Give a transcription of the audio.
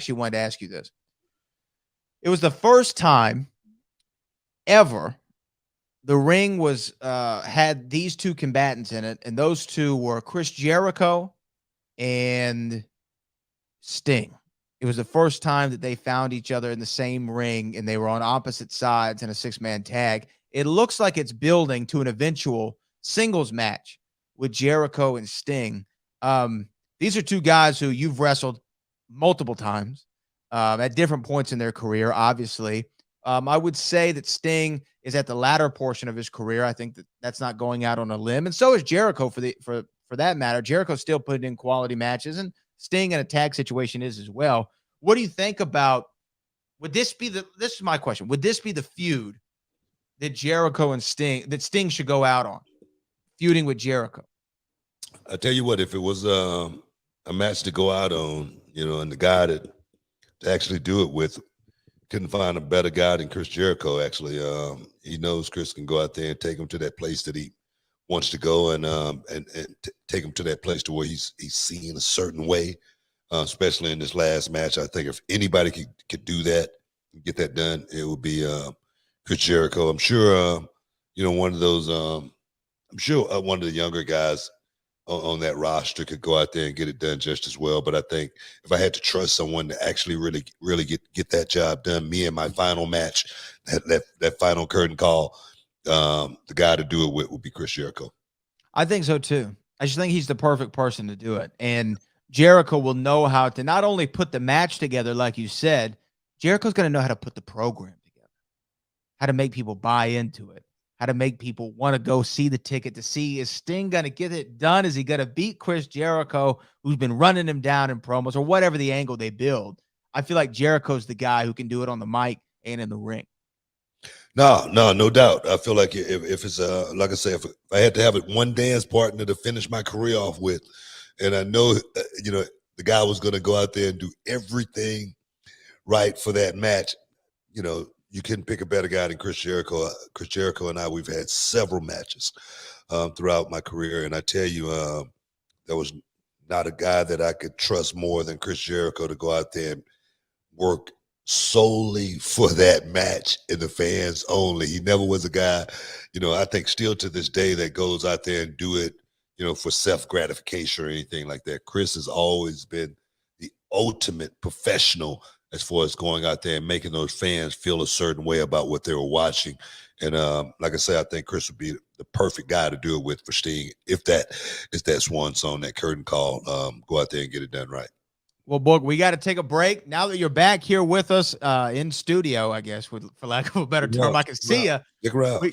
actually wanted to ask you this. It was the first time ever the ring was had these two combatants in it, and those two were Chris Jericho and Sting. It was the first time that they found each other in the same ring, and they were on opposite sides in a six-man tag. It looks like it's building to an eventual singles match with Jericho and Sting. These are two guys who you've wrestled multiple times at different points in their career, obviously. I would say that Sting is at the latter portion of his career. I think that that's not going out on a limb, and so is Jericho for that matter. Jericho's still putting in quality matches, and Sting in a tag situation is as well. What do you think about, this is my question. Would this be the feud that Jericho and Sting should go out on, feuding with Jericho? I tell you what, if it was a match to go out on, and the guy to actually do it with, couldn't find a better guy than Chris Jericho, actually. He knows Chris can go out there and take him to that place that he wants to go, and take him to that place to where he's seen a certain way, especially in this last match. I think if anybody could do that, get that done, it would be Chris Jericho. I'm sure, one of those, I'm sure one of the younger guys on that roster could go out there and get it done just as well. But I think if I had to trust someone to actually really get that job done, me and my final match, that final curtain call, the guy to do it with would be Chris Jericho. I think so too. I just think he's the perfect person to do it. And Jericho will know how to not only put the match together, like you said, Jericho's going to know how to put the program together, how to make people buy into it, how to make people want to go see the ticket to see, is Sting going to get it done? Is he going to beat Chris Jericho, who's been running him down in promos, or whatever the angle they build? I feel like Jericho's the guy who can do it on the mic and in the ring. No doubt. I feel like if it's like I say, if I had to have it one dance partner to finish my career off with, and I know the guy was going to go out there and do everything right for that match, you couldn't pick a better guy than Chris Jericho. Chris Jericho and I, we've had several matches throughout my career, and I tell you, there was not a guy that I could trust more than Chris Jericho to go out there and work solely for that match and the fans only. He never was a guy, I think still to this day, that goes out there and do it, for self-gratification or anything like that. Chris has always been the ultimate professional as far as going out there and making those fans feel a certain way about what they were watching. And like I say, I think Chris would be the perfect guy to do it with for Sting. If that is that swan song, that curtain call, go out there and get it done right. Well, Boog, we got to take a break. Now that you're back here with us in studio, I guess, for lack of a better term, I can see you. Stick around.